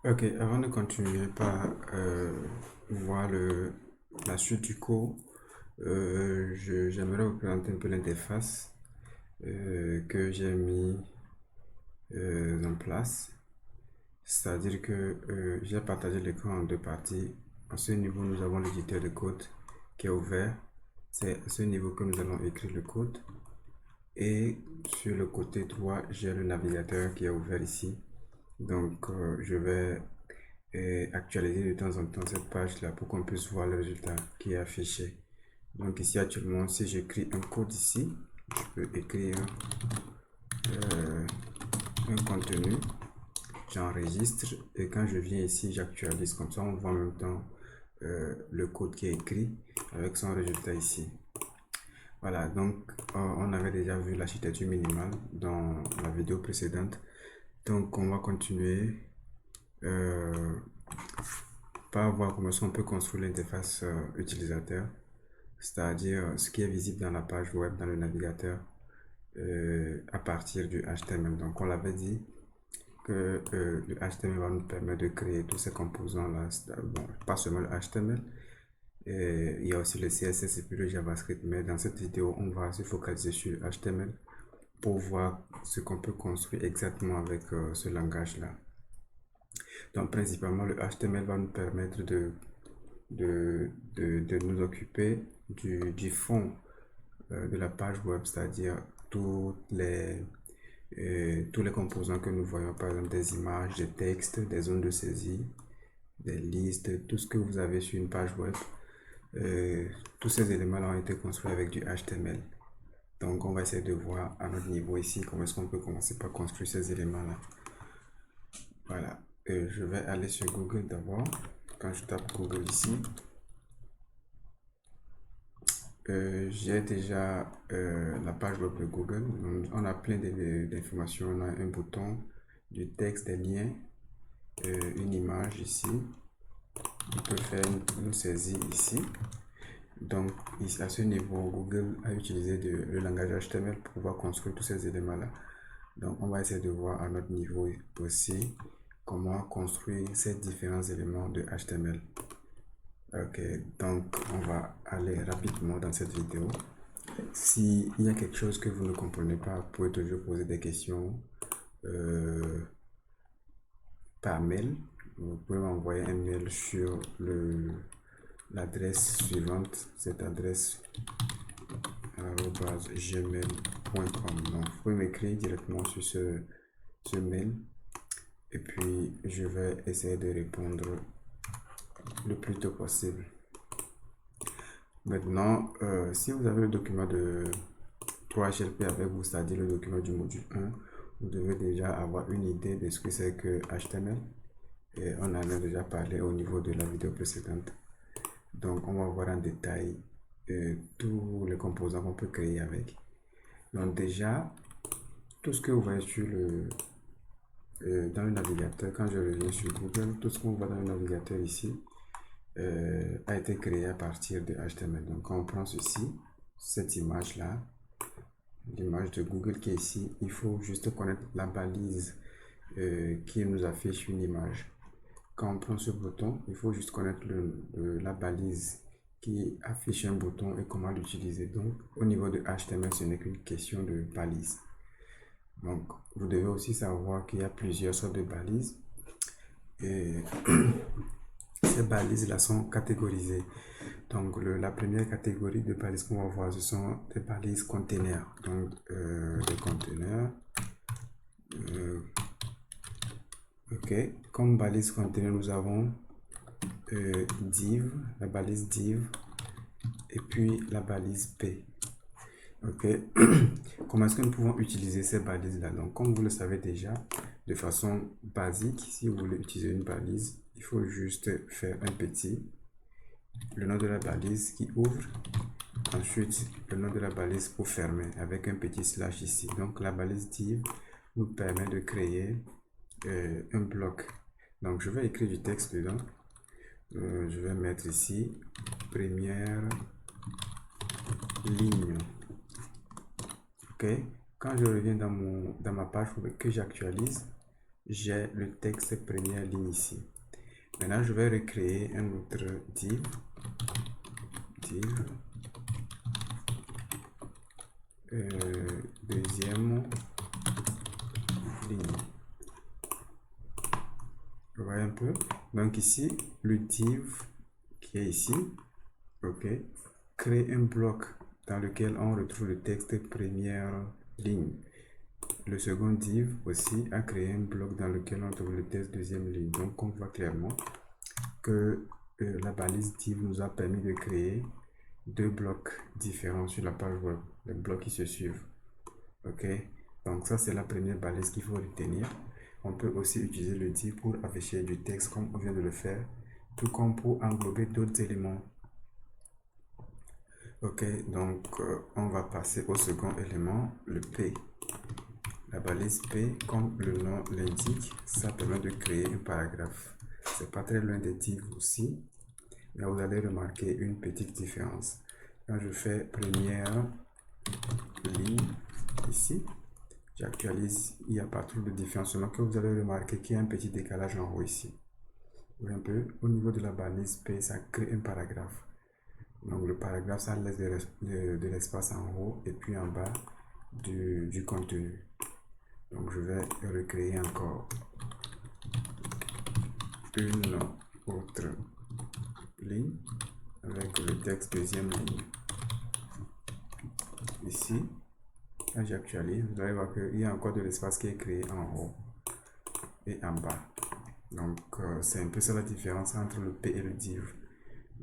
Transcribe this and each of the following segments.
Ok, avant de continuer par voir la suite du cours, j'aimerais vous présenter un peu l'interface que j'ai mis en place. C'est-à-dire que j'ai partagé l'écran en deux parties. À ce niveau, nous avons l'éditeur de code qui est ouvert. C'est à ce niveau que nous allons écrire le code. Et sur le côté droit, j'ai le navigateur qui est ouvert ici. Donc, je vais actualiser de temps en temps cette page-là pour qu'on puisse voir le résultat qui est affiché. Donc ici actuellement, si j'écris un code ici, je peux écrire euh, un contenu, j'enregistre et quand je viens ici, j'actualise. Comme ça, on voit en même temps le code qui est écrit avec son résultat ici. Voilà, donc on avait déjà vu l'architecture minimale dans la vidéo précédente. Donc on va continuer par voir comment on peut construire l'interface utilisateur, c'est-à-dire ce qui est visible dans la page web, dans le navigateur, à partir du HTML. Donc on l'avait dit que le HTML va nous permettre de créer tous ces composants-là, bon, pas seulement le HTML, il y a aussi le CSS et puis le JavaScript, mais dans cette vidéo, on va se focaliser sur le HTML pour voir ce qu'on peut construire exactement avec ce langage-là. Donc principalement, le HTML va nous permettre de nous occuper du fond de la page web, c'est-à-dire tous les composants que nous voyons, par exemple des images, des textes, des zones de saisie, des listes, tout ce que vous avez sur une page web. Tous ces éléments ont été construits avec du HTML. Donc on va essayer de voir à notre niveau ici comment est-ce qu'on peut commencer par construire ces éléments-là. Voilà. Je vais aller sur Google d'abord. Quand je tape Google ici, j'ai déjà la page web de Google. On a plein d'informations. On a un bouton, du texte, des liens, une image ici. On peut faire une saisie ici. Donc, à ce niveau, Google a utilisé le langage HTML pour pouvoir construire tous ces éléments-là. Donc, on va essayer de voir à notre niveau aussi comment construire ces différents éléments de HTML. Ok, donc on va aller rapidement dans cette vidéo. S'il y a quelque chose que vous ne comprenez pas, vous pouvez toujours poser des questions par mail. Vous pouvez m'envoyer un mail sur l'adresse suivante, cette adresse gmail.com. Donc, vous pouvez m'écrire directement sur ce mail et puis je vais essayer de répondre le plus tôt possible. Maintenant, si vous avez le document de 3HLP avec vous, c'est-à-dire le document du module 1, vous devez déjà avoir une idée de ce que c'est que HTML. Et on en a déjà parlé au niveau de la vidéo précédente. Donc, on va voir en détail tous les composants qu'on peut créer avec. Donc, déjà, tout ce que vous voyez dans le navigateur, quand je reviens sur Google, tout ce qu'on voit dans le navigateur ici a été créé à partir de HTML. Donc, quand on prend ceci, cette image-là, l'image de Google qui est ici, il faut juste connaître la balise qui nous affiche une image. Quand on prend ce bouton, il faut juste connaître la balise qui affiche un bouton et comment l'utiliser. Donc, au niveau de HTML, ce n'est qu'une question de balise. Donc, vous devez aussi savoir qu'il y a plusieurs sortes de balises. Et ces balises-là sont catégorisées. Donc, la première catégorie de balises qu'on va voir, ce sont des balises containers. Donc, les containers. Ok, comme balise container, nous avons div, la balise div et puis la balise p. Ok, comment est-ce que nous pouvons utiliser ces balises-là? Donc, comme vous le savez déjà, de façon basique, si vous voulez utiliser une balise, il faut juste faire un petit, le nom de la balise qui ouvre, ensuite le nom de la balise pour fermer avec un petit slash ici. Donc, la balise div nous permet de créer un bloc. Donc, je vais écrire du texte dedans. Je vais mettre ici première ligne. Ok, quand je reviens dans ma page que j'actualise, j'ai le texte première ligne ici. Maintenant, je vais recréer un autre div. Deuxième ligne. Vous voyez un peu. Donc ici, le div qui est ici, ok, crée un bloc dans lequel on retrouve le texte première ligne. Le second div aussi a créé un bloc dans lequel on trouve le texte deuxième ligne. Donc on voit clairement que la balise div nous a permis de créer deux blocs différents sur la page web, les blocs qui se suivent. Ok, donc ça c'est la première balise qu'il faut retenir. On peut aussi utiliser le div pour afficher du texte comme on vient de le faire, tout comme pour englober d'autres éléments. Ok, donc on va passer au second élément, le P. La balise P, comme le nom l'indique, ça permet de créer un paragraphe. C'est pas très loin des divs aussi, mais vous allez remarquer une petite différence. Quand je fais première ligne ici, j'actualise, il n'y a pas trop de différence, seulement que vous allez remarquer qu'il y a un petit décalage en haut ici. Vous voyez un peu, au niveau de la balise P, ça crée un paragraphe. Donc le paragraphe, ça laisse de l'espace en haut et puis en bas du contenu. Donc je vais recréer encore une autre ligne avec le texte deuxième ligne. Ici, quand j'actualise, vous allez voir qu'il y a encore de l'espace qui est créé en haut et en bas. Donc c'est un peu ça la différence entre le P et le div.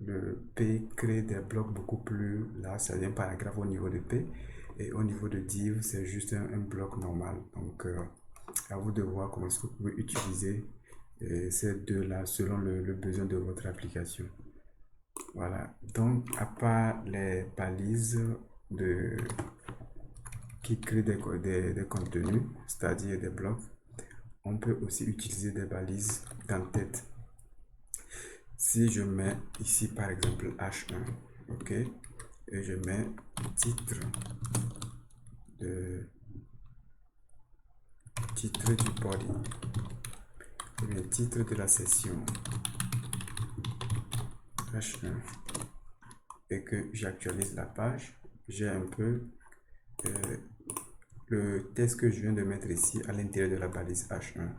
Le P crée des blocs beaucoup plus larges, c'est un paragraphe au niveau de P, et au niveau de div, c'est juste un bloc normal. Donc à vous de voir comment est-ce que vous pouvez utiliser ces deux-là selon le besoin de votre application. Voilà, donc à part les balises qui créent des contenus, c'est-à-dire des blocs, on peut aussi utiliser des balises d'entête. Si je mets ici par exemple H1, ok, et je mets titre du body, et le titre de la session H1, et que j'actualise la page, j'ai un peu le texte que je viens de mettre ici à l'intérieur de la balise H1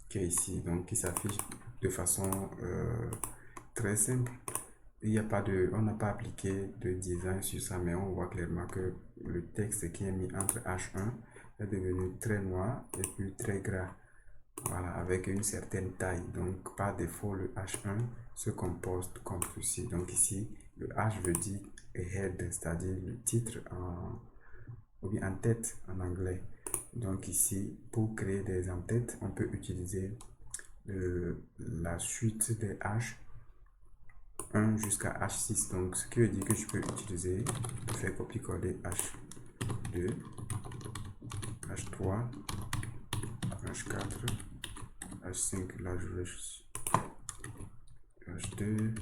qui est ici, donc qui s'affiche de façon très simple. Il n'y a pas de, on n'a pas appliqué de design sur ça, mais on voit clairement que le texte qui est mis entre H1 est devenu très noir et puis très gras. Voilà, avec une certaine taille. Donc par défaut, le H1 se comporte comme ceci. Donc ici, le H veut dire head, c'est-à-dire le titre ou bien en tête en anglais. Donc ici, pour créer des en-têtes, on peut utiliser la suite des H 1 jusqu'à H6. Donc ce qui veut dire que je peux utiliser, faire copier-coller H2, H3, H4, H5, là je vais H2,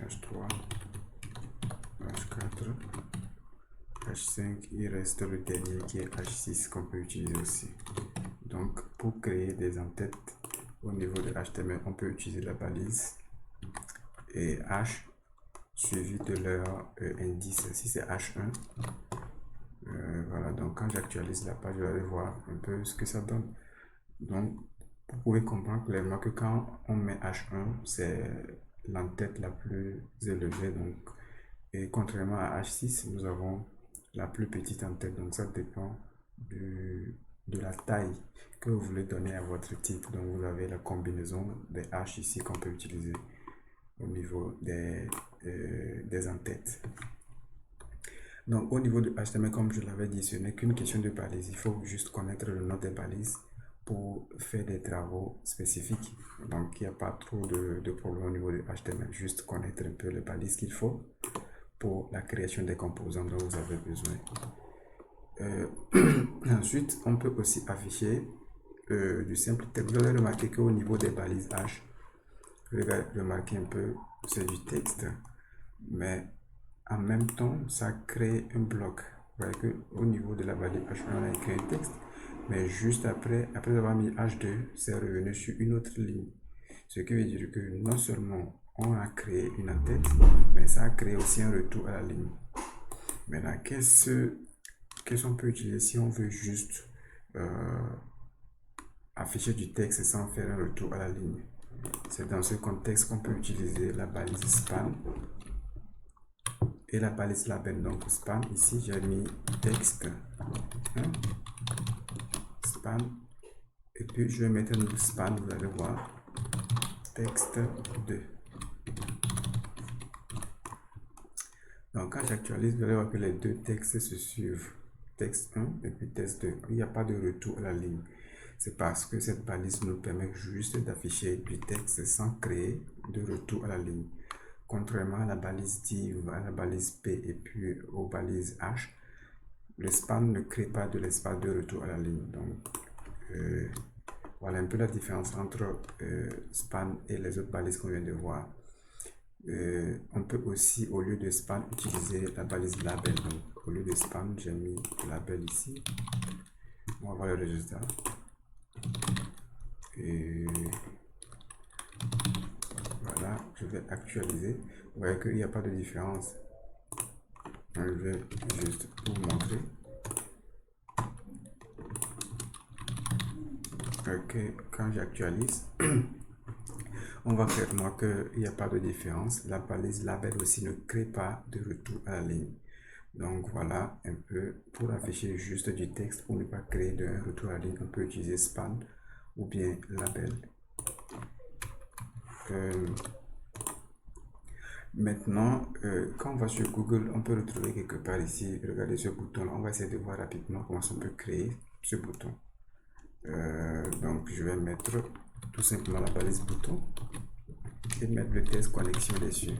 H3, H4, H5, il reste le dernier qui est H6 qu'on peut utiliser aussi. Donc pour créer des en-têtes au niveau de HTML, on peut utiliser la balise et H suivi de leur indice. Si c'est H1, voilà, donc quand j'actualise la page, je vais voir un peu ce que ça donne. Donc vous pouvez comprendre clairement que quand on met H1, c'est l'entête la plus élevée. Donc, et contrairement à H6, nous avons la plus petite entête. Donc ça dépend de la taille que vous voulez donner à votre titre. Donc vous avez la combinaison des H ici qu'on peut utiliser au niveau des entêtes. Donc au niveau de HTML, comme je l'avais dit, ce n'est qu'une question de balise. Il faut juste connaître le nom des balises pour faire des travaux spécifiques. Donc il n'y a pas trop de problème au niveau de HTML. Juste connaître un peu les balises qu'il faut pour la création des composants dont vous avez besoin. Ensuite, on peut aussi afficher du simple texte. Vous allez remarquer qu'au niveau des balises H, vous allez remarquer un peu, c'est du texte, mais en même temps, ça crée un bloc. Vous voyez qu'au niveau de la balise H1, on a écrit un texte, mais juste après avoir mis H2, c'est revenu sur une autre ligne. Ce qui veut dire que non seulement on a créé une en-tête, mais ça a créé aussi un retour à la ligne. Maintenant, qu'est-ce qu'on peut utiliser si on veut juste afficher du texte sans faire un retour à la ligne? C'est dans ce contexte qu'on peut utiliser la balise span et la balise label. Donc span, ici j'ai mis texte, hein, span, et puis je vais mettre un span, vous allez voir, texte 2. Donc quand j'actualise, vous allez voir que les deux textes se suivent, texte 1 et puis texte 2. Il n'y a pas de retour à la ligne. C'est parce que cette balise nous permet juste d'afficher du texte sans créer de retour à la ligne. Contrairement à la balise div, à la balise p et puis aux balises h, le span ne crée pas de l'espace de retour à la ligne. Donc voilà un peu la différence entre span et les autres balises qu'on vient de voir. On peut aussi, au lieu de span, utiliser la balise label. Donc au lieu de span, j'ai mis label ici. On va voir le résultat. Et voilà, je vais actualiser. Vous voyez qu'il n'y a pas de différence. Je vais juste vous montrer. Ok, quand j'actualise, on va clairement qu'il n'y a pas de différence. La balise label aussi ne crée pas de retour à la ligne. Donc voilà un peu pour afficher juste du texte pour ne pas créer de retour à la ligne. On peut utiliser span ou bien label. Maintenant, quand on va sur Google, on peut retrouver quelque part ici, regardez ce bouton là, on va essayer de voir rapidement comment on peut créer ce bouton. Donc je vais mettre tout simplement la balise bouton et mettre le test connexion dessus.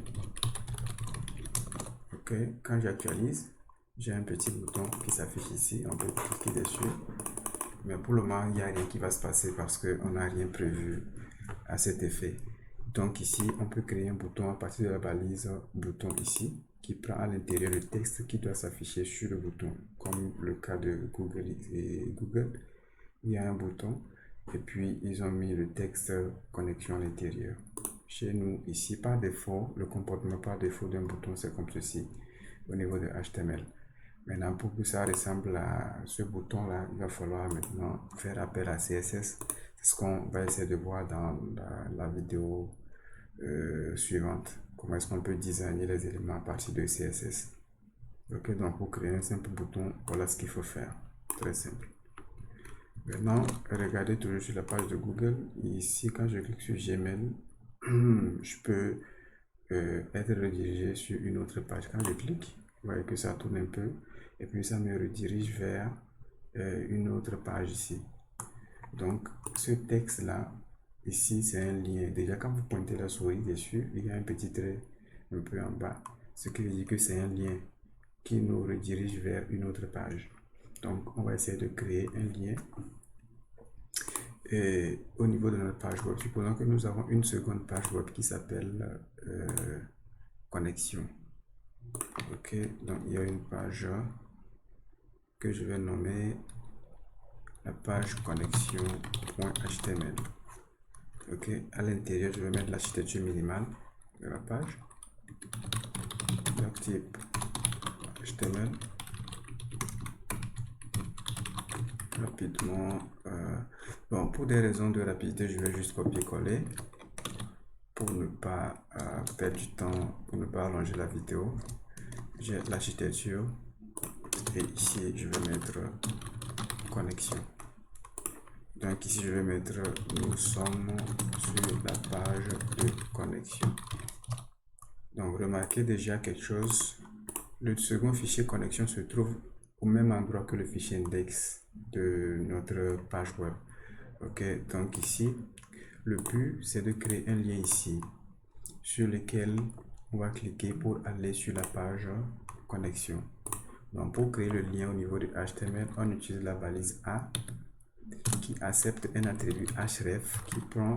Ok, quand j'actualise, j'ai un petit bouton qui s'affiche ici, on peut cliquer dessus. Mais pour le moment, il n'y a rien qui va se passer parce qu'on n'a rien prévu à cet effet. Donc ici, on peut créer un bouton à partir de la balise bouton ici, qui prend à l'intérieur le texte qui doit s'afficher sur le bouton, comme le cas de Google et Google. Il y a un bouton et puis ils ont mis le texte connexion à l'intérieur. Chez nous, ici, par défaut, le comportement par défaut d'un bouton, c'est comme ceci, au niveau de HTML. Maintenant, pour que ça ressemble à ce bouton-là, il va falloir maintenant faire appel à CSS. C'est ce qu'on va essayer de voir dans la vidéo suivante. Comment est-ce qu'on peut designer les éléments à partir de CSS. Ok, donc pour créer un simple bouton, voilà ce qu'il faut faire. Très simple. Maintenant, regardez toujours sur la page de Google. Ici, quand je clique sur Gmail, je peux être redirigé sur une autre page. Quand je clique, vous voyez que ça tourne un peu et puis ça me redirige vers une autre page ici. Donc ce texte là ici c'est un lien. Déjà quand vous pointez la souris dessus, il y a un petit trait un peu en bas, ce qui veut dire que c'est un lien qui nous redirige vers une autre page. Donc on va essayer de créer un lien et au niveau de notre page web. Supposons que nous avons une seconde page web qui s'appelle connexion. Ok, donc il y a une page que je vais nommer la page connexion.html. Ok, à l'intérieur, je vais mettre l'architecture minimale de la page, le type HTML. Rapidement, bon, pour des raisons de rapidité, je vais juste copier-coller pour ne pas perdre du temps, pour ne pas allonger la vidéo. J'ai l'architecture et ici je vais mettre connexion. Donc ici je vais mettre nous sommes sur la page de connexion. Donc remarquez déjà quelque chose, le second fichier connexion se trouve au même endroit que le fichier index de notre page web. Ok, donc ici le but c'est de créer un lien ici sur lequel on va cliquer pour aller sur la page connexion. Donc pour créer le lien au niveau de HTML, on utilise la balise A qui accepte un attribut href qui prend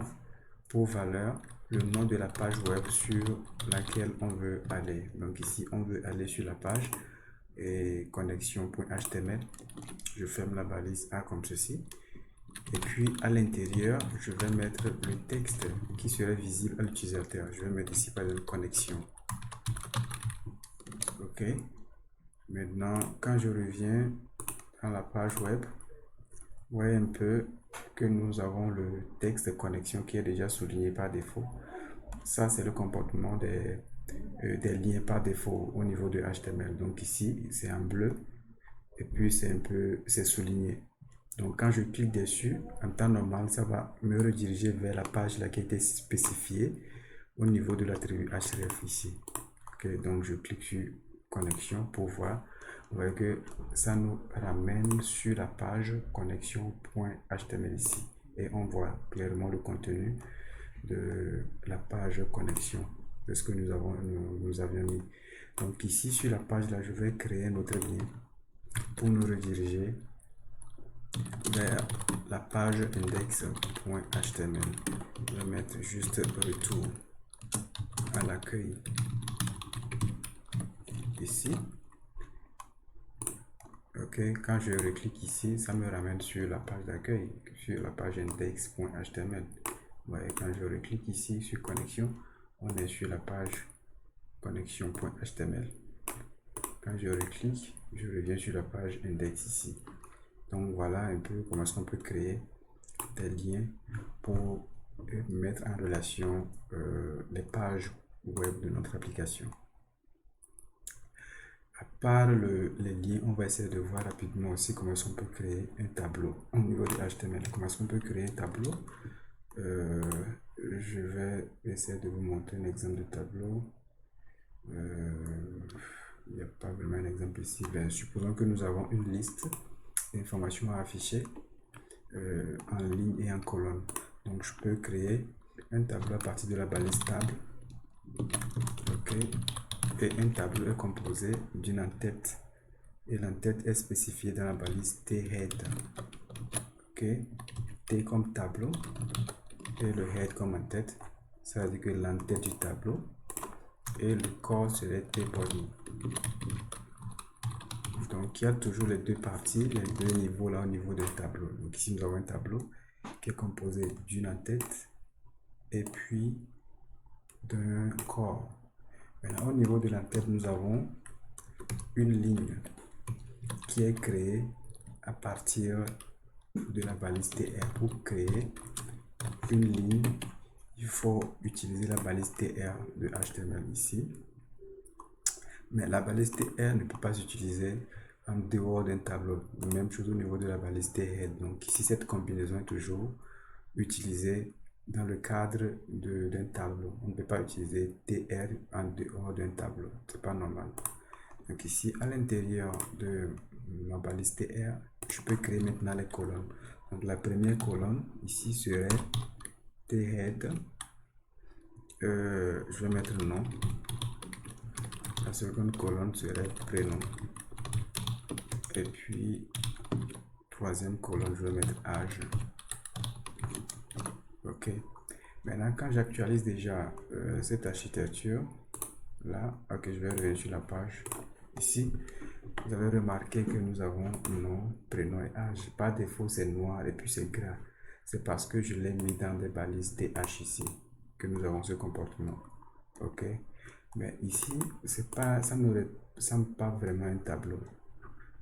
pour valeur le nom de la page web sur laquelle on veut aller. Donc ici on veut aller sur la page et connexion.html. Je ferme la balise A comme ceci. Et puis à l'intérieur, je vais mettre le texte qui serait visible à l'utilisateur. Je vais mettre ici par exemple connexion. Ok. Maintenant, quand je reviens à la page web, vous voyez un peu que nous avons le texte de connexion qui est déjà souligné par défaut. Ça, c'est le comportement des liens par défaut au niveau de HTML. Donc ici, c'est en bleu et puis c'est souligné. Donc quand je clique dessus, en temps normal, ça va me rediriger vers la page là qui a été spécifiée au niveau de l'attribut href ici. Ok, donc je clique sur connexion pour voir. Vous voyez que ça nous ramène sur la page connexion.html ici. Et on voit clairement le contenu de la page connexion, de ce que nous avions mis. Donc ici sur la page là, je vais créer notre lien pour nous rediriger vers la page index.html. Je vais mettre juste retour à l'accueil ici. Ok, quand je reclique ici, ça me ramène sur la page d'accueil, sur la page index.html. Ouais, quand je reclique ici sur connexion, on est sur la page connexion.html. Quand je reclique, je reviens sur la page index ici. Donc voilà un peu comment est-ce qu'on peut créer des liens pour mettre en relation les pages web de notre application. À part les liens, on va essayer de voir rapidement aussi comment est-ce qu'on peut créer un tableau au niveau de HTML. Comment est-ce qu'on peut créer un tableau? Je vais essayer de vous montrer un exemple de tableau. Il n'y a pas vraiment un exemple ici. Ben, supposons que nous avons une liste d'informations à afficher en ligne et en colonne. Donc je peux créer un tableau à partir de la balise table. Ok. Et un tableau est composé d'une en-tête. Et l'en-tête est spécifiée dans la balise t-head. Ok. T comme tableau et le head comme en-tête. Ça veut dire que l'en-tête du tableau et le corps serait t-body. Donc il y a toujours les deux parties, les deux niveaux là au niveau du tableau. Donc ici nous avons un tableau qui est composé d'une en-tête et puis d'un corps. Maintenant au niveau de l'en-tête nous avons une ligne qui est créée à partir de la balise tr. Pour créer une ligne, il faut utiliser la balise tr de HTML ici. Mais la balise tr ne peut pas s'utiliser en dehors d'un tableau. Même chose au niveau de la balise thead. Donc ici, cette combinaison est toujours utilisée dans le cadre d'un tableau. On ne peut pas utiliser tr en dehors d'un tableau. C'est pas normal. Donc ici, à l'intérieur de ma balise tr, je peux créer maintenant les colonnes. Donc la première colonne ici serait thead. Je vais mettre nom. La seconde colonne serait prénom. Et puis, troisième colonne, je vais mettre âge. Ok. Maintenant, quand j'actualise déjà cette architecture, là, ok, je vais revenir sur la page. Ici, vous avez remarqué que nous avons nom, prénom et âge. Par défaut, c'est noir et puis c'est gras. C'est parce que je l'ai mis dans des balises TH ici que nous avons ce comportement. Ok. Mais ici, c'est pas, ça ne ressemble pas vraiment à un tableau.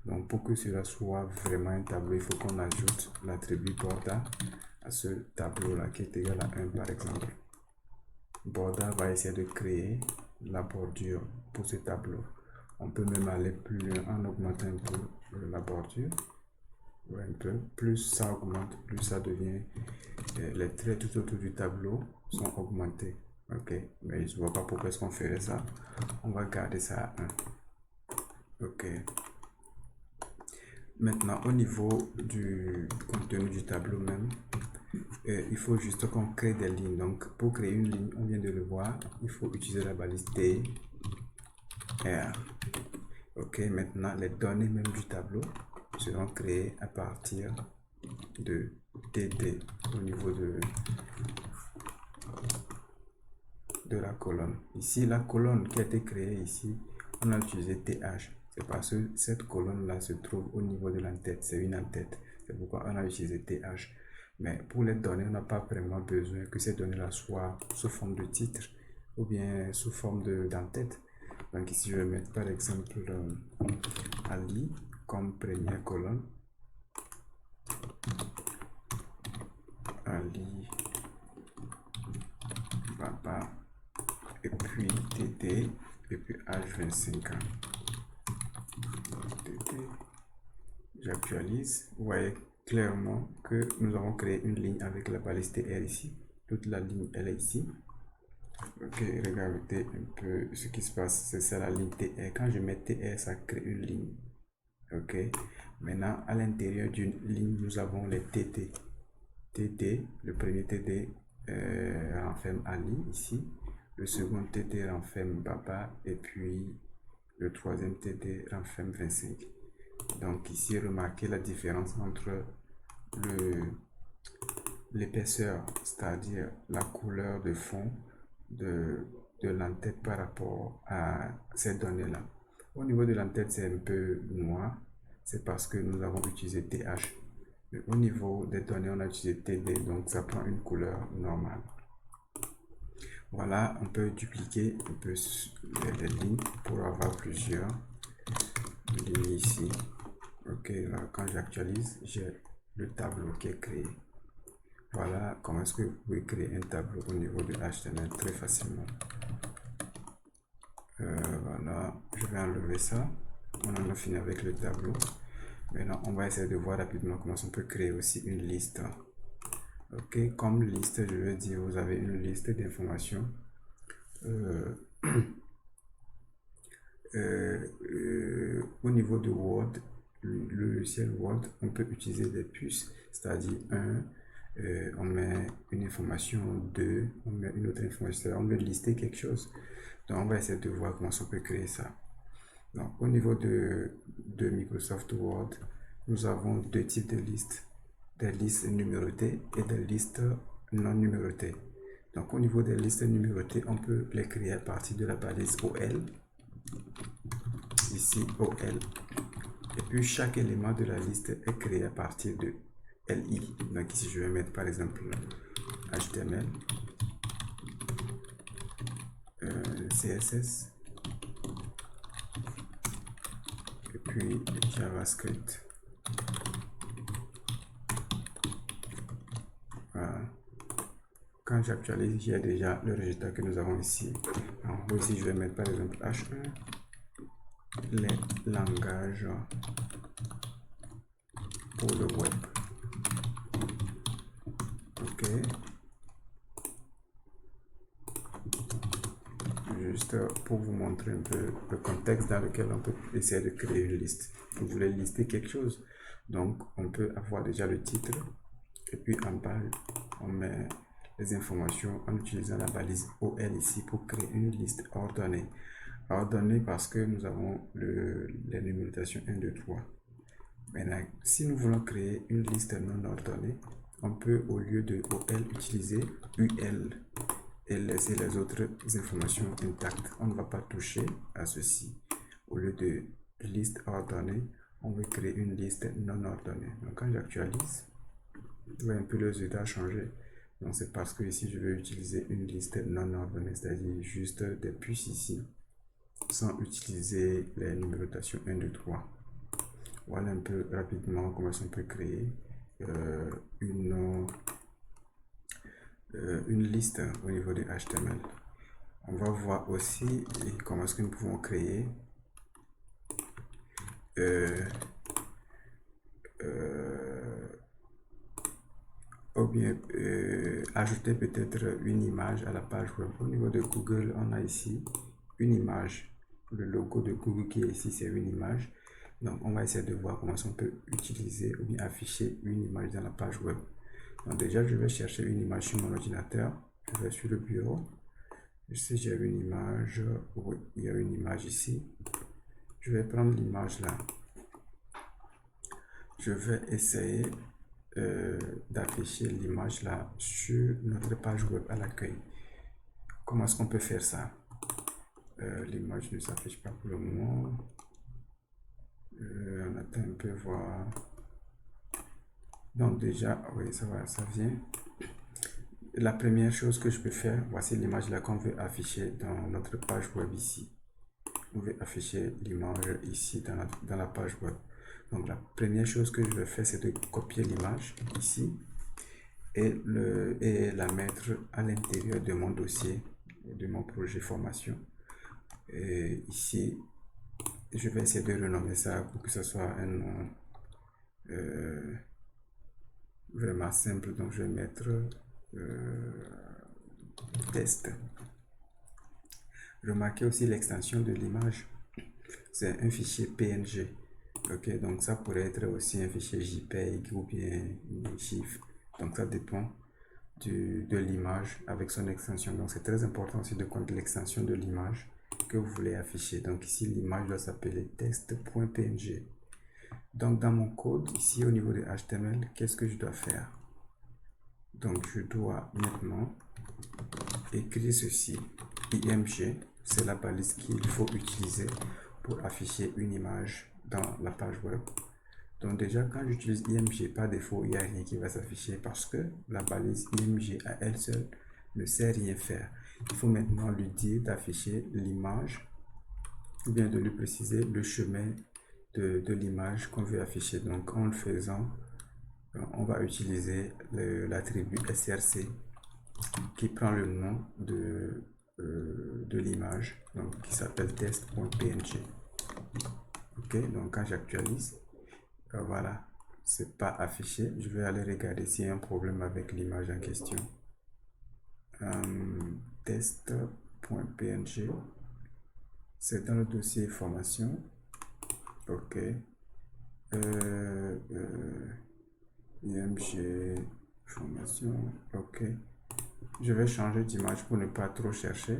Donc pour que cela soit vraiment un tableau, il faut qu'on ajoute l'attribut border à ce tableau là qui est égal à 1 par exemple. Border va essayer de créer la bordure pour ce tableau. On peut même aller plus loin en augmentant un peu la bordure. Un peu. Plus ça augmente, plus ça devient, les traits tout autour du tableau sont augmentés. Ok, mais je ne vois pas pourquoi est-ce qu'on ferait ça. On va garder ça à 1. Ok. Maintenant, au niveau du contenu du tableau même, il faut juste qu'on crée des lignes. Donc, pour créer une ligne, on vient de le voir, il faut utiliser la balise T, R. Ok, maintenant, les données même du tableau seront créées à partir de TT au niveau de la colonne. Ici, la colonne qui a été créée ici, on a utilisé TH. C'est parce que cette colonne-là se trouve au niveau de l'entête. C'est une entête. C'est pourquoi on a utilisé TH. Mais pour les données, on n'a pas vraiment besoin que ces données-là soient sous forme de titre ou bien sous forme d'entête. Donc ici, je vais mettre par exemple Ali comme première colonne. Ali, Papa, et puis TT, et puis âge 25 ans. TT, j'actualise. Vous voyez clairement que nous avons créé une ligne avec la balise TR ici. Toute la ligne, elle est ici. Ok, regardez un peu ce qui se passe. C'est ça la ligne TR. Quand je mets TR, ça crée une ligne. Ok, maintenant à l'intérieur d'une ligne, nous avons les TT. TT, le premier TT renferme Ali ici. Le second TT renferme Baba. Et puis le troisième TT renferme 25. Donc ici, remarquez la différence entre l'épaisseur, c'est-à-dire la couleur de fond de l'entête par rapport à ces données-là. Au niveau de l'entête, c'est un peu noir. C'est parce que nous avons utilisé TH. Mais au niveau des données, on a utilisé TD, donc ça prend une couleur normale. Voilà, on peut dupliquer un peu les lignes pour avoir plusieurs lignes ici. Ok, là, quand j'actualise, j'ai le tableau qui est créé. Voilà comment est-ce que vous pouvez créer un tableau au niveau de HTML très facilement. Voilà, je vais enlever ça. On en a fini avec le tableau. Maintenant, on va essayer de voir rapidement comment on peut créer aussi une liste. Ok, comme liste, je veux dire, vous avez une liste d'informations. Au niveau de Word, le logiciel Word, on peut utiliser des puces, c'est-à-dire on met une information, 2, on met une autre information, on veut lister quelque chose. Donc, on va essayer de voir comment on peut créer ça. Donc, au niveau de Microsoft Word, nous avons deux types de listes, des listes numérotées et des listes non numérotées. Donc, au niveau des listes numérotées, on peut les créer à partir de la balise OL. Ici, OL. Et puis, chaque élément de la liste est créé à partir de LI. Donc, ici, je vais mettre par exemple HTML, CSS, et puis JavaScript. Voilà. Quand j'actualise, j'ai déjà le résultat que nous avons ici. En haut, ici, je vais mettre par exemple H1, les langages pour le web. Ok. Juste pour vous montrer un peu le contexte dans lequel on peut essayer de créer une liste. Vous voulez lister quelque chose, donc on peut avoir déjà le titre, et puis en bas, on met les informations en utilisant la balise OL ici pour créer une liste ordonnée. Ordonnée parce que nous avons les numérotations 1, 2, 3. Maintenant, si nous voulons créer une liste non ordonnée, on peut, au lieu de OL, utiliser UL et laisser les autres informations intactes. On ne va pas toucher à ceci. Au lieu de liste ordonnée, on veut créer une liste non ordonnée. Donc, quand j'actualise, vous voyez un peu le résultat changer. Donc, c'est parce que ici, je vais utiliser une liste non ordonnée, c'est-à-dire juste des puces ici, sans utiliser les numérotations 1, 2, 3. Voilà un peu rapidement comment on peut créer une liste au niveau de HTML. On va voir aussi comment est-ce que nous pouvons créer ou bien ajouter peut-être une image à la page web. Au niveau de Google, on a ici une image. Le logo de Google qui est ici, c'est une image. Donc, on va essayer de voir comment on peut utiliser ou bien afficher une image dans la page web. Donc, déjà, je vais chercher une image sur mon ordinateur. Je vais sur le bureau. Ici, j'ai une image. Oui, il y a une image ici. Je vais prendre l'image là. Je vais essayer d'afficher l'image là sur notre page web à l'accueil. Comment est-ce qu'on peut faire ça? L'image ne s'affiche pas pour le moment. On attend un peu voir. Donc déjà, oui, ça va, ça vient. La première chose que je peux faire, voici l'image là qu'on veut afficher dans notre page web ici. On veut afficher l'image ici dans la page web. Donc la première chose que je vais faire, c'est de copier l'image ici et la mettre à l'intérieur de mon dossier, de mon projet formation. Et ici, je vais essayer de renommer ça pour que ce soit un nom vraiment simple. Donc je vais mettre test. Remarquez aussi l'extension de l'image. C'est un fichier PNG. Ok, donc ça pourrait être aussi un fichier JPEG ou bien GIF. Donc ça dépend de l'image avec son extension. Donc c'est très important aussi de connaître l'extension de l'image que vous voulez afficher. Donc ici l'image doit s'appeler test.png. Donc dans mon code ici au niveau de HTML, qu'est-ce que je dois faire? Donc je dois maintenant écrire ceci. IMG, c'est la balise qu'il faut utiliser pour afficher une image dans la page web. Donc déjà, quand j'utilise IMG, par défaut, il n'y a rien qui va s'afficher parce que la balise IMG à elle seule ne sait rien faire. Il faut maintenant lui dire d'afficher l'image ou bien de lui préciser le chemin de l'image qu'on veut afficher. Donc en le faisant, on va utiliser l'attribut src qui prend le nom de l'image, donc qui s'appelle test.png. Ok, donc quand j'actualise, voilà, c'est pas affiché. Je vais aller regarder s'il y a un problème avec l'image en question. Test.png, c'est dans le dossier formation. Ok. IMG formation. Ok. Je vais changer d'image pour ne pas trop chercher.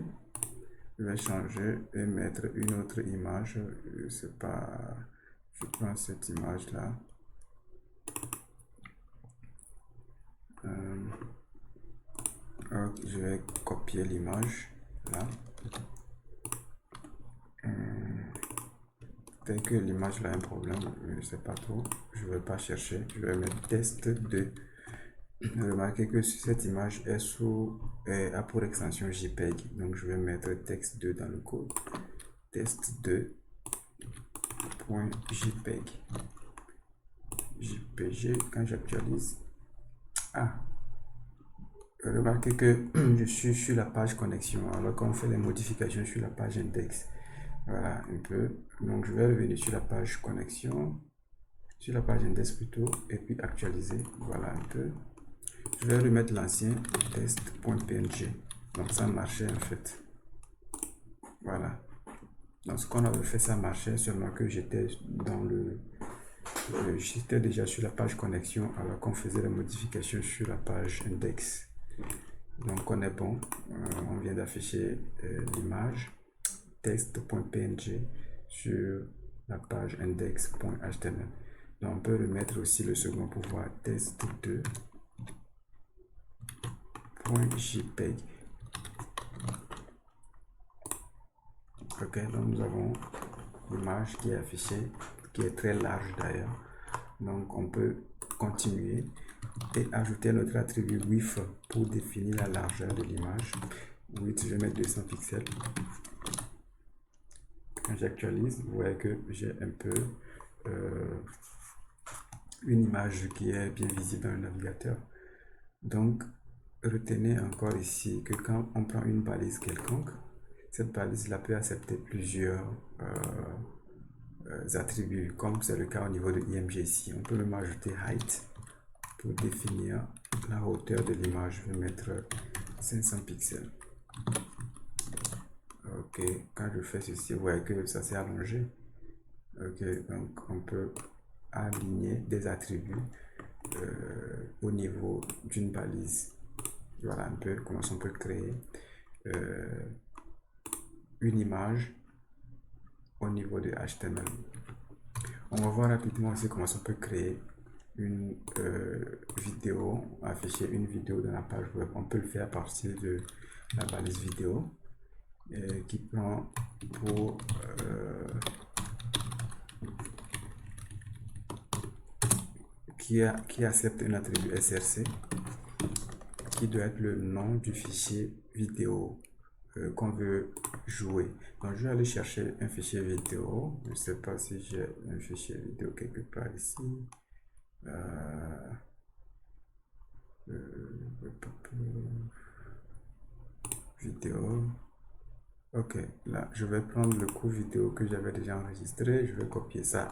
Je vais changer et mettre une autre image. C'est pas. Je prends cette image là. Je vais copier l'image là. Dès que l'image là a un problème, je ne sais pas trop, je ne vais pas chercher. Je vais mettre test 2. Remarquez que cette image a pour extension JPEG. Donc je vais mettre texte 2 dans le code. Test 2.jpeg. JPG, quand j'actualise. Remarquez que je suis sur la page connexion alors qu'on fait les modifications sur la page index. Voilà un peu. Donc je vais revenir sur la page connexion, sur la page index plutôt, et puis actualiser. Voilà un peu. Je vais remettre l'ancien test.png. Donc ça marchait en fait. Voilà. Donc ce qu'on avait fait, ça marchait, seulement que j'étais j'étais déjà sur la page connexion alors qu'on faisait la modification sur la page index. Donc on est bon. On vient d'afficher l'image test.png sur la page index.html. Donc on peut remettre aussi le second pouvoir test2.jpeg. Ok, donc nous avons l'image qui est affichée, qui est très large d'ailleurs. Donc on peut continuer et ajouter notre attribut width pour définir la largeur de l'image. Width, je vais mettre 200 pixels. Quand j'actualise, vous voyez que j'ai un peu une image qui est bien visible dans le navigateur. Donc, retenez encore ici que quand on prend une balise quelconque, cette balise-là peut accepter plusieurs attributs, comme c'est le cas au niveau de IMG ici. On peut même ajouter height pour définir la hauteur de l'image. Je vais mettre 500 pixels. Ok, quand je fais ceci, vous voyez que ça s'est allongé. Ok, donc on peut aligner des attributs au niveau d'une balise. Voilà un peu comment on peut créer une image au niveau de HTML. On va voir rapidement aussi comment on peut créer une vidéo, afficher une vidéo dans la page web. On peut le faire à partir de la balise vidéo qui prend pour qui accepte un attribut SRC qui doit être le nom du fichier vidéo qu'on veut jouer. Donc, je vais aller chercher un fichier vidéo. Je ne sais pas si j'ai un fichier vidéo quelque part ici. Vidéo. Ok, là, je vais prendre le cours vidéo que j'avais déjà enregistré. Je vais copier ça.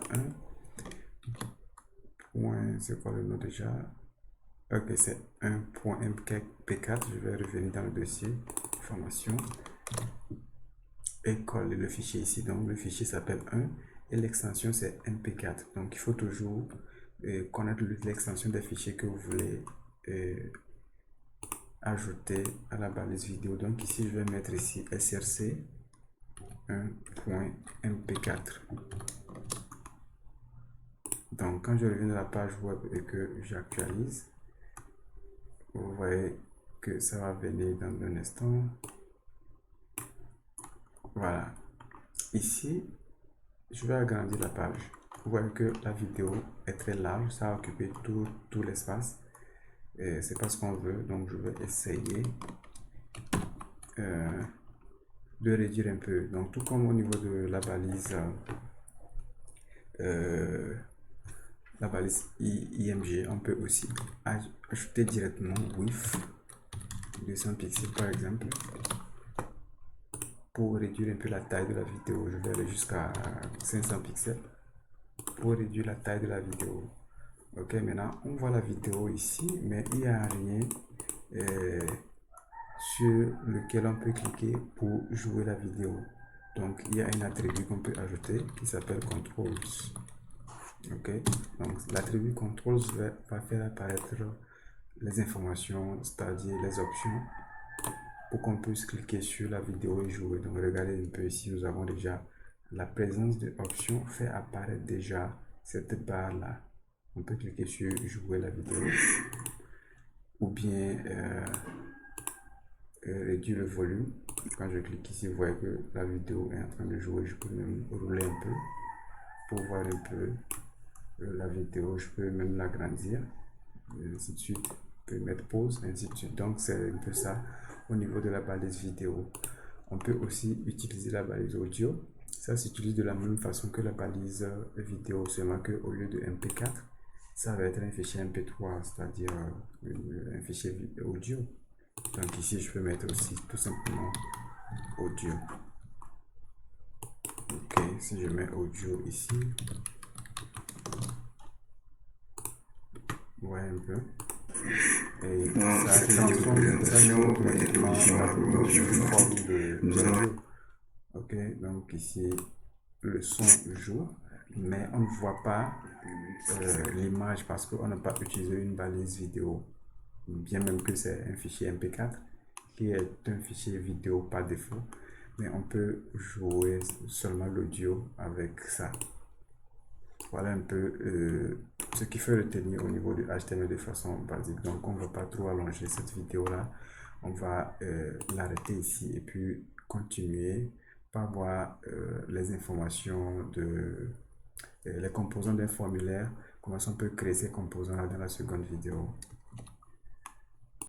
C'est quoi le nom déjà? Ok, c'est 1.mp4. Je vais revenir dans le dossier formation et coller le fichier ici. Donc, le fichier s'appelle 1 et l'extension c'est mp4. Donc, il faut toujours connaître l'extension des fichiers que vous voulez ajouter à la balise vidéo. Donc, ici, je vais mettre ici src 1.mp4. Donc, quand je reviens de la page web et que j'actualise, vous voyez que ça va venir dans un instant. Voilà. Ici, je vais agrandir la page. Vous voyez que la vidéo est très large, ça a occupé tout l'espace. C'est pas ce qu'on veut, donc je vais essayer de réduire un peu. Donc, tout comme au niveau de la balise IMG, on peut aussi ajouter directement width 200 pixels par exemple pour réduire un peu la taille de la vidéo. Je vais aller jusqu'à 500 pixels pour réduire la taille de la vidéo. Ok, maintenant on voit la vidéo ici, mais il n'y a rien sur lequel on peut cliquer pour jouer la vidéo. Donc il y a un attribut qu'on peut ajouter qui s'appelle controls. Ok, donc l'attribut controls va faire apparaître les informations, c'est-à-dire les options pour qu'on puisse cliquer sur la vidéo et jouer. Donc regardez un peu ici, nous avons déjà la présence de options fait apparaître déjà cette barre là. On peut cliquer sur jouer la vidéo ou bien réduire le volume. Quand je clique ici, vous voyez que la vidéo est en train de jouer. Je peux même rouler un peu pour voir un peu la vidéo. Je peux même l'agrandir, ainsi de suite. Je peux mettre pause, ainsi de suite. Donc c'est un peu ça au niveau de la balise vidéo. On peut aussi utiliser la balise audio. Ça s'utilise de la même façon que la balise vidéo, seulement que au lieu de MP4, ça va être un fichier MP3, c'est-à-dire un fichier audio. Donc ici, je peux mettre aussi tout simplement audio. Ok, si je mets audio ici, vous voyez un peu. Et ça transforme automatiquement la vidéo sous forme de ok, donc ici, le son joue, mais on ne voit pas l'image parce qu'on n'a pas utilisé une balise vidéo, bien même que c'est un fichier MP4 qui est un fichier vidéo par défaut, mais on peut jouer seulement l'audio avec ça. Voilà un peu ce qu'il faut retenir au niveau du HTML de façon basique. Donc on ne va pas trop allonger cette vidéo là, on va l'arrêter ici et puis continuer par voir les informations de les composants d'un formulaire, comment on peut créer ces composants là dans la seconde vidéo.